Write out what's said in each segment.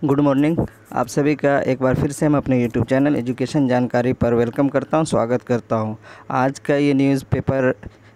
Good morning. आप सभी का एक बार फिर से हम अपने यूट्यूब चैनल एजुकेशन जानकारी पर वेलकम करता हूं, स्वागत करता हूं। आज का ये न्यूज़पेपर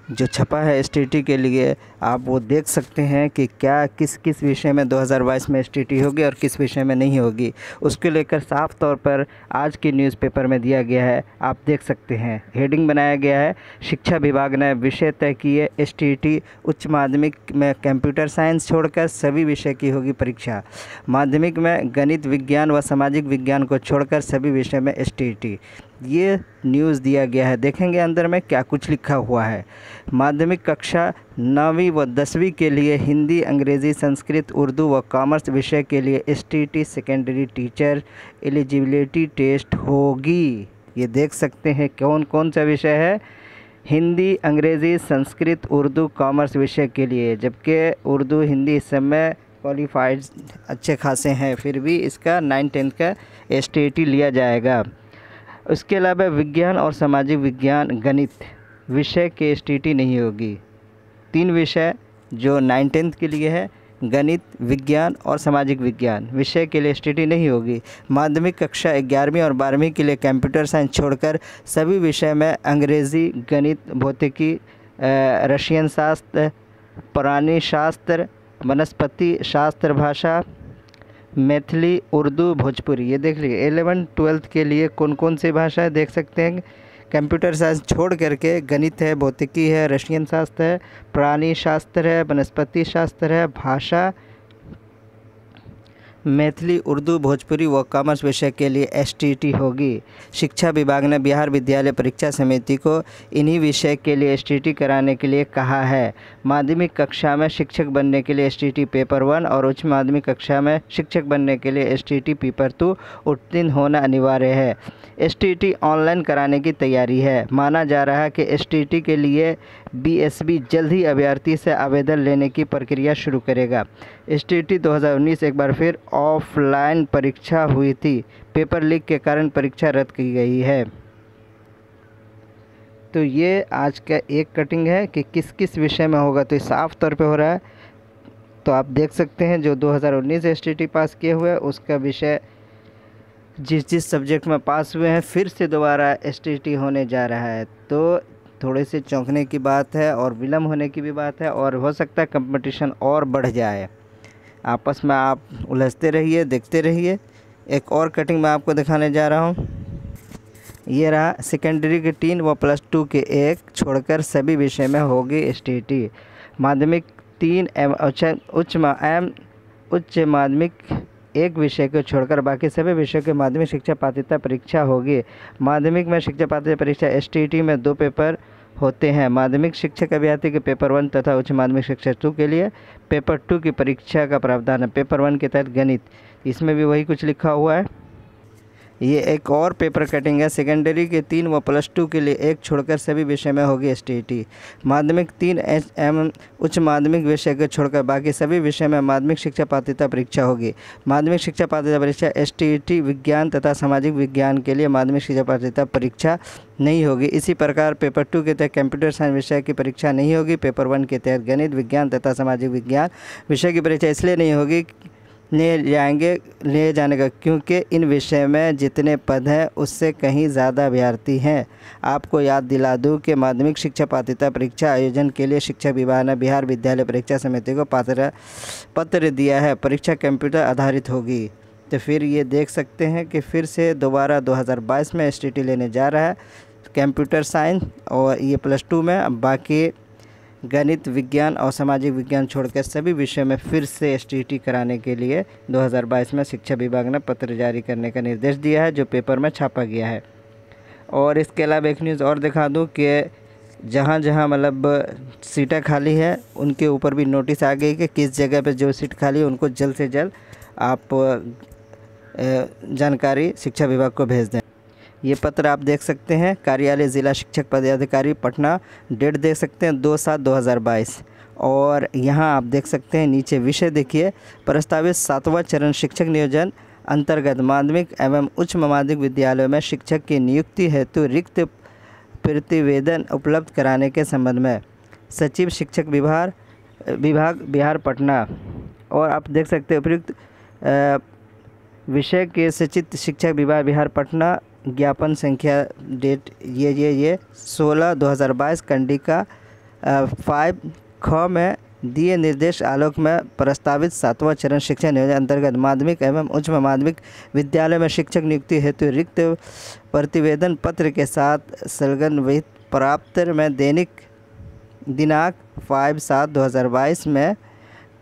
जो छपा है एसटीटी के लिए, आप वो देख सकते हैं कि क्या किस किस विषय में 2022 में एसटीटी होगी और किस विषय में नहीं होगी। उसको लेकर साफ तौर पर आज के न्यूज़पेपर में दिया गया है, आप देख सकते हैं। हेडिंग बनाया गया है, शिक्षा विभाग ने विषय तय किए, एसटीटी उच्च माध्यमिक में कंप्यूटर साइंस छोड़कर सभी विषय की होगी परीक्षा। माध्यमिक में गणित, विज्ञान व सामाजिक विज्ञान को छोड़कर सभी विषय में एसटीटी। ये न्यूज़ दिया गया है। देखेंगे अंदर में क्या कुछ लिखा हुआ है। माध्यमिक कक्षा 9वीं व 10वीं के लिए हिंदी, अंग्रेज़ी, संस्कृत, उर्दू व कॉमर्स विषय के लिए STT secondary teacher eligibility test होगी। ये देख सकते हैं कौन कौन सा विषय है। हिंदी, अंग्रेज़ी, संस्कृत, उर्दू, कॉमर्स विषय के लिए, जबकि उर्दू, हिंदी इस समय क्वालिफाइड अच्छे खासे हैं, फिर भी इसका 9-10 का एसटीटी लिया जाएगा। उसके अलावा विज्ञान और सामाजिक विज्ञान, गणित विषय के एसटीटी नहीं होगी। 3 विषय जो 9-10 के लिए है, गणित, विज्ञान और सामाजिक विज्ञान विषय के लिए एसटीटी नहीं होगी। माध्यमिक कक्षा 11वीं और 12वीं के लिए कंप्यूटर साइंस छोड़कर सभी विषय में अंग्रेज़ी, गणित, भौतिकी, रशियन शास्त्र, पुरानी शास्त्र, वनस्पति शास्त्र, भाषा, मैथिली, उर्दू, भोजपुरी। ये देख लीजिए 11-12 के लिए कौन कौन सी भाषा है, देख सकते हैं। कंप्यूटर साइंस छोड़ करके गणित है, भौतिकी है, रशियन शास्त्र है, प्राणी शास्त्र है, वनस्पति शास्त्र है, भाषा, मैथिली, उर्दू, भोजपुरी व कॉमर्स विषय के लिए एसटीटी होगी। शिक्षा विभाग ने बिहार विद्यालय परीक्षा समिति को इन्हीं विषय के लिए एसटीटी कराने के लिए कहा है। माध्यमिक कक्षा में शिक्षक बनने के लिए एसटीटी पेपर 1 और उच्च माध्यमिक कक्षा में शिक्षक बनने के लिए एसटीटी पेपर 2 उत्तीर्ण होना अनिवार्य है। एसटीटी ऑनलाइन कराने की तैयारी है। माना जा रहा है कि एसटीटी के लिए बीएसबी जल्द ही अभ्यर्थी से आवेदन लेने की प्रक्रिया शुरू करेगा। एसटीटी 2019 एक बार फिर ऑफलाइन परीक्षा हुई थी, पेपर लीक के कारण परीक्षा रद्द की गई है। तो ये आज का एक कटिंग है कि किस किस विषय में होगा, तो साफ तौर पे हो रहा है। तो आप देख सकते हैं जो 2019 एसटीटी पास किए हुए उसका विषय जिस सब्जेक्ट में पास हुए हैं फिर से दोबारा एसटीटी होने जा रहा है। तो थोड़े से चौंकने की बात है और विलम्ब होने की भी बात है, और हो सकता है कंपटीशन और बढ़ जाए। आपस में आप उलझते रहिए, देखते रहिए। एक और कटिंग मैं आपको दिखाने जा रहा हूँ। ये रहा, सेकेंडरी के 3 व +2 के 1 छोड़कर सभी विषय में होगी एसटीटी। माध्यमिक 3 एवं उच्च माध्यमिक 1 विषय को छोड़कर बाकी सभी विषयों के माध्यमिक शिक्षा पात्रता परीक्षा होगी। माध्यमिक में शिक्षा पात्रता परीक्षा एसटीटी में 2 पेपर होते हैं। माध्यमिक शिक्षक अभ्यर्थी के पेपर 1 तथा उच्च माध्यमिक शिक्षा 2 के लिए पेपर 2 की परीक्षा का प्रावधान है। पेपर 1 के तहत गणित, इसमें भी वही कुछ लिखा हुआ है। ये एक और पेपर कटिंग है। सेकेंडरी के 3 व +2 के लिए 1 छोड़कर सभी विषय में होगी एसटीटी। माध्यमिक 3 एवं उच्च माध्यमिक विषय को छोड़कर बाकी सभी विषय में माध्यमिक शिक्षा पात्रता परीक्षा होगी। माध्यमिक शिक्षा पात्रता परीक्षा एसटीटी विज्ञान तथा सामाजिक विज्ञान के लिए माध्यमिक शिक्षा पात्रता परीक्षा नहीं होगी। इसी प्रकार पेपर 2 के तहत कंप्यूटर साइंस विषय की परीक्षा नहीं होगी। पेपर 1 के तहत गणित, विज्ञान तथा सामाजिक विज्ञान विषय की परीक्षा इसलिए नहीं होगी ले जाने का क्योंकि इन विषय में जितने पद हैं उससे कहीं ज़्यादा अभ्यर्थी हैं। आपको याद दिला दूं कि माध्यमिक शिक्षा पात्रता परीक्षा आयोजन के लिए शिक्षा विभाग ने बिहार विद्यालय परीक्षा समिति को पत्र दिया है। परीक्षा कंप्यूटर आधारित होगी। तो फिर ये देख सकते हैं कि फिर से दोबारा 2022 में एसटीटी लेने जा रहा है कंप्यूटर साइंस, और ये +2 में। अब बाकी गणित, विज्ञान और सामाजिक विज्ञान छोड़कर सभी विषय में फिर से एसटीटी कराने के लिए 2022 में शिक्षा विभाग ने पत्र जारी करने का निर्देश दिया है, जो पेपर में छापा गया है। और इसके अलावा एक न्यूज़ और दिखा दूं कि जहां जहां मतलब सीटें खाली है उनके ऊपर भी नोटिस आ गई कि किस जगह पे जो सीट खाली है उनको जल्द से जल्द आप जानकारी शिक्षा विभाग को भेज दें। ये पत्र आप देख सकते हैं, कार्यालय ज़िला शिक्षक पदाधिकारी पटना, डेट देख सकते हैं 2/7/2022। और यहाँ आप देख सकते हैं नीचे विषय देखिए, प्रस्तावित 7वां चरण शिक्षक नियोजन अंतर्गत माध्यमिक एवं उच्च माध्यमिक विद्यालयों में शिक्षक की नियुक्ति हेतु रिक्त प्रतिवेदन उपलब्ध कराने के संबंध में सचिव शिक्षक विभाग बिहार पटना। और आप देख सकते हैं उपयुक्त विषय के सचित शिक्षक विभाग विहार पटना, ज्ञापन संख्या डेट ये 16/2022 कंडिका 5 ख में दिए निर्देश आलोक में प्रस्तावित 7वां चरण शिक्षा नियोजन अंतर्गत माध्यमिक एवं उच्च माध्यमिक विद्यालय में शिक्षक नियुक्ति हेतु रिक्त प्रतिवेदन पत्र के साथ संलग्न विहित प्राप्त में दैनिक दिनांक 5/7/2022 में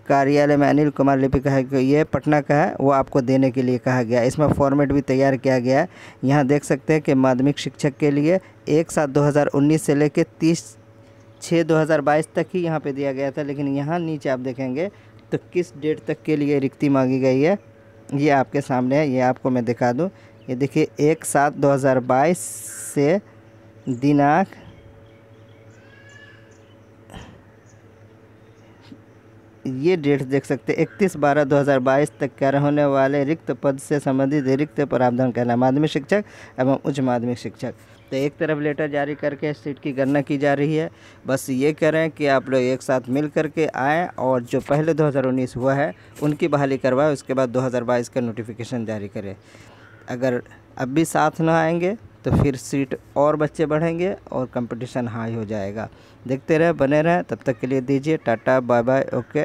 कार्यालय में अनिल कुमार लिपिक है कि ये पटना का है, वो आपको देने के लिए कहा गया। इसमें फॉर्मेट भी तैयार किया गया है। यहाँ देख सकते हैं कि माध्यमिक शिक्षक के लिए 1/7/2019 से लेकर 30/6/2022 तक ही यहाँ पे दिया गया था, लेकिन यहाँ नीचे आप देखेंगे तो किस डेट तक के लिए रिक्ति मांगी गई है ये आपके सामने है। ये आपको मैं दिखा दूँ, ये देखिए 1/7/2022 से दिनांक ये डेट देख सकते हैं 31/12/2022 तक कार्य होने वाले रिक्त पद से संबंधित रिक्त प्रावधान करना माध्यमिक शिक्षक एवं उच्च माध्यमिक शिक्षक। तो एक तरफ लेटर जारी करके सीट की गणना की जा रही है। बस ये करें कि आप लोग एक साथ मिल करके आएँ और जो पहले 2019 हुआ है उनकी बहाली करवाएं, उसके बाद 2022 का नोटिफिकेशन जारी करें। अगर अब भी साथ ना आएंगे तो फिर सीट और बच्चे बढ़ेंगे और कंपटीशन हाई हो जाएगा। देखते रहे, बने रहें। तब तक के लिए दीजिए टाटा, बाय बाय, ओके।